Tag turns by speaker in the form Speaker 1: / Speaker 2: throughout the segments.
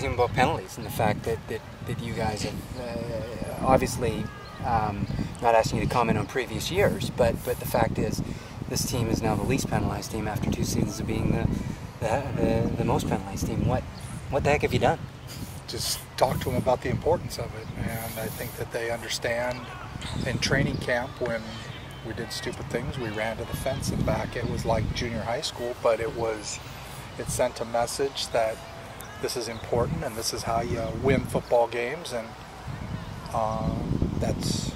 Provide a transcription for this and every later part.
Speaker 1: to him about penalties and the fact that you guys have obviously not asking you to comment on previous years, but the fact is this team is now the least penalized team after 2 seasons of being the most penalized team. What the heck have you done?
Speaker 2: Just talk to them about the importance of it, and I think that they understand. In training camp, when we did stupid things, we ran to the fence and back. It was like junior high school, but it sent a message that this is important and this is how you win football games, and that's,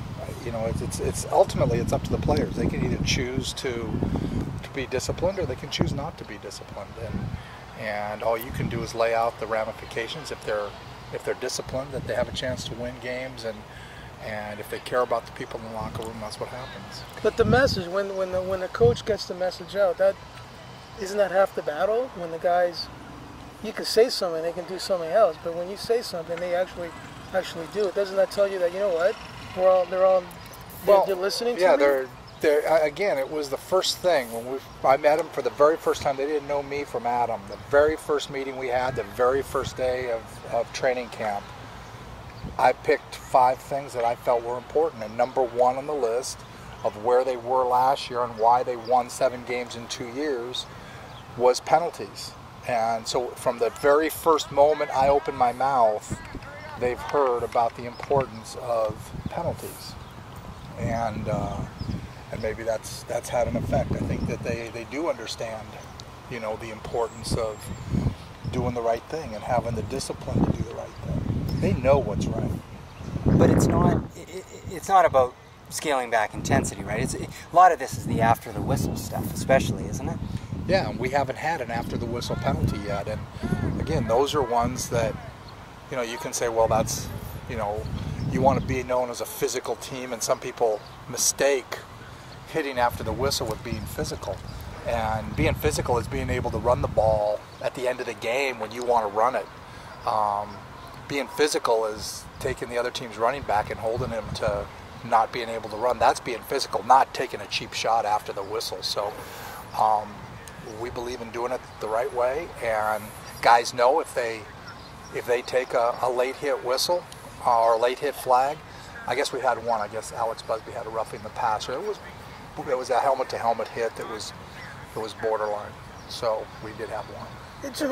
Speaker 2: it's ultimately it's up to the players. They can either choose to be disciplined or they can choose not to be disciplined, and all you can do is lay out the ramifications. If they're disciplined, that they have a chance to win games, and if they care about the people in the locker room, that's what happens.
Speaker 3: But the message, when the coach gets the message out, isn't that half the battle? When the guys, you can say something, they can do something else, but when you say something, they actually do it. Doesn't that tell you that, you know what, they're listening to me?
Speaker 2: Yeah, again, it was the first thing when I met them for the very first time. They didn't know me from Adam. The very first meeting we had, the very first day of training camp, I picked 5 things that I felt were important, and number 1 on the list of where they were last year and why they won 7 games in 2 years was penalties. And so from the very first moment I opened my mouth, they've heard about the importance of penalties, and maybe that's had an effect. I think that they do understand, the importance of doing the right thing and having the discipline to do the right thing. They know what's right.
Speaker 1: But it's not about scaling back intensity, right? A lot of this is the after the whistle stuff, especially, isn't it?
Speaker 2: Yeah, and we haven't had an after the whistle penalty yet. And again, those are ones that, you can say, well, that's, you want to be known as a physical team, and some people mistake hitting after the whistle with being physical. And being physical is being able to run the ball at the end of the game when you want to run it. Being physical is taking the other team's running back and holding him to not being able to run. That's being physical, not taking a cheap shot after the whistle. So we believe in doing it the right way, and guys know if they take a late hit whistle or a late hit flag. I guess we had one. I guess Alex Busby had a roughing the passer. It was a helmet to helmet hit that was borderline. So we did have one.
Speaker 3: Hey, Jim,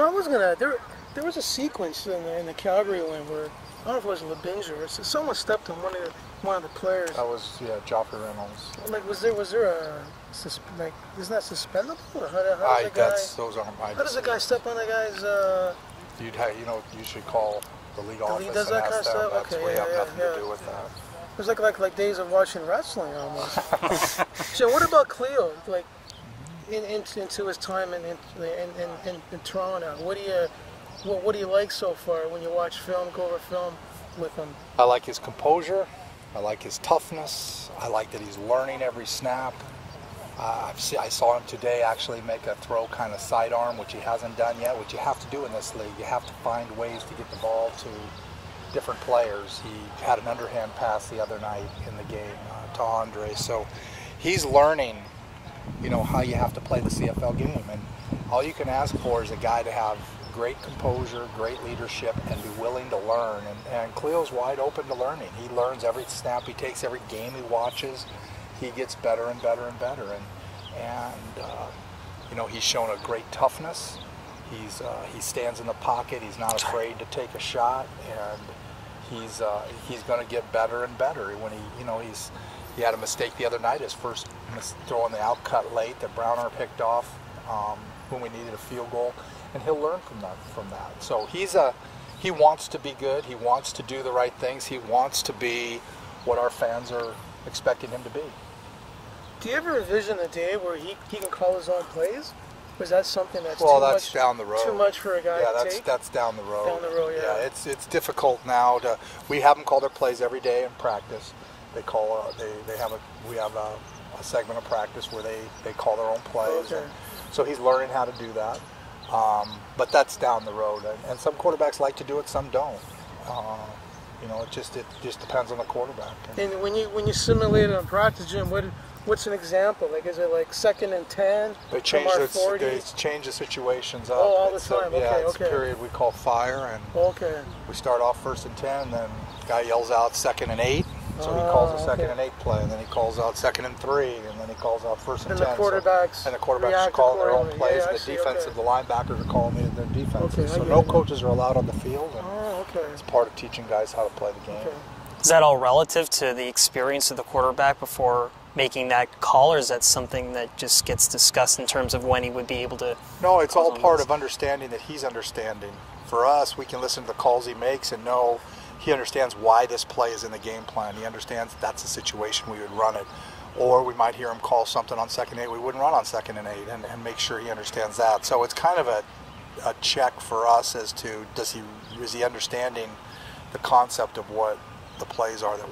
Speaker 3: there was a sequence in the Calgary win where, I don't know if it was Lebinger or someone stepped on one of the players.
Speaker 2: That was, Joffrey Reynolds.
Speaker 3: Like, was there a isn't that suspendable? Or how does a guy step on a guy's?
Speaker 2: You should call the league office and
Speaker 3: does that
Speaker 2: ask
Speaker 3: kind of
Speaker 2: them.
Speaker 3: stuff?
Speaker 2: That's,
Speaker 3: Okay,
Speaker 2: we have nothing to do with that.
Speaker 3: It was like days of watching wrestling almost. So what about Cleo? Like into his time in Toronto, what do you like so far when you watch film, go over film with him?
Speaker 2: I like his composure. I like his toughness. I like that he's learning every snap. I saw him today actually make a throw kind of sidearm, which he hasn't done yet, which you have to do in this league. You have to find ways to get the ball to different players. He had an underhand pass the other night in the game to Andre. So he's learning, how you have to play the CFL game. And all you can ask for is a guy to have great composure, great leadership, and be willing to learn. And Cleo's wide open to learning. He learns every snap he takes, every game he watches. He gets better and better and better. And he's shown a great toughness. He stands in the pocket. He's not afraid to take a shot, and he's going to get better and better. When he had a mistake the other night, his first throw on the out cut late that Browner picked off when we needed a field goal, and he'll learn from that. So he wants to be good. He wants to do the right things. He wants to be what our fans are expecting him to be.
Speaker 3: Do you ever envision a day where he can call his own plays? Or is that something that's
Speaker 2: down the road.
Speaker 3: Too much for a guy to take?
Speaker 2: That's down the road.
Speaker 3: Down the road, yeah.
Speaker 2: Yeah, it's difficult now we have them call their plays every day in practice. We have a segment of practice where they call their own plays.
Speaker 3: Okay.
Speaker 2: And so he's learning how to do that. But that's down the road. And some quarterbacks like to do it, some don't. It just depends on the quarterback.
Speaker 3: And when you simulate it in practice, Jim, what What's an example? Like, is it like 2nd and 10
Speaker 2: They
Speaker 3: from
Speaker 2: change
Speaker 3: our
Speaker 2: the
Speaker 3: 40?
Speaker 2: they change the situations up.
Speaker 3: Oh, all the
Speaker 2: It's
Speaker 3: time.
Speaker 2: yeah,
Speaker 3: Okay,
Speaker 2: it's
Speaker 3: okay.
Speaker 2: a period we call fire, and
Speaker 3: Okay.
Speaker 2: we start off 1st and 10, and then the guy yells out 2nd and 8, so he calls a 2nd
Speaker 3: okay.
Speaker 2: and 8 play, and then he calls out 2nd and 3, and then he calls out 1st and
Speaker 3: And
Speaker 2: 10.
Speaker 3: the quarterbacks
Speaker 2: And the quarterbacks are
Speaker 3: react
Speaker 2: calling their own
Speaker 3: accordingly.
Speaker 2: plays,
Speaker 3: Yeah, I
Speaker 2: and the
Speaker 3: see,
Speaker 2: defensive,
Speaker 3: okay.
Speaker 2: the linebackers are calling their defenses.
Speaker 3: Okay, I
Speaker 2: so
Speaker 3: get
Speaker 2: no
Speaker 3: it.
Speaker 2: coaches are allowed on the field, and
Speaker 3: Oh, okay.
Speaker 2: it's part of teaching guys how to play the game.
Speaker 3: Okay.
Speaker 4: Is that all relative to the experience of the quarterback before making that call, or is that something that just gets discussed in terms of when he would be able to?
Speaker 2: No, it's all
Speaker 4: calls on
Speaker 2: part
Speaker 4: this?
Speaker 2: of understanding that he's understanding. For us, we can listen to the calls he makes and know he understands why this play is in the game plan. He understands that's the situation we would run it. Or we might hear him call something on 2nd and 8 we wouldn't run on 2nd and 8, and make sure he understands that. So it's kind of a check for us as to is he understanding the concept of what the plays are that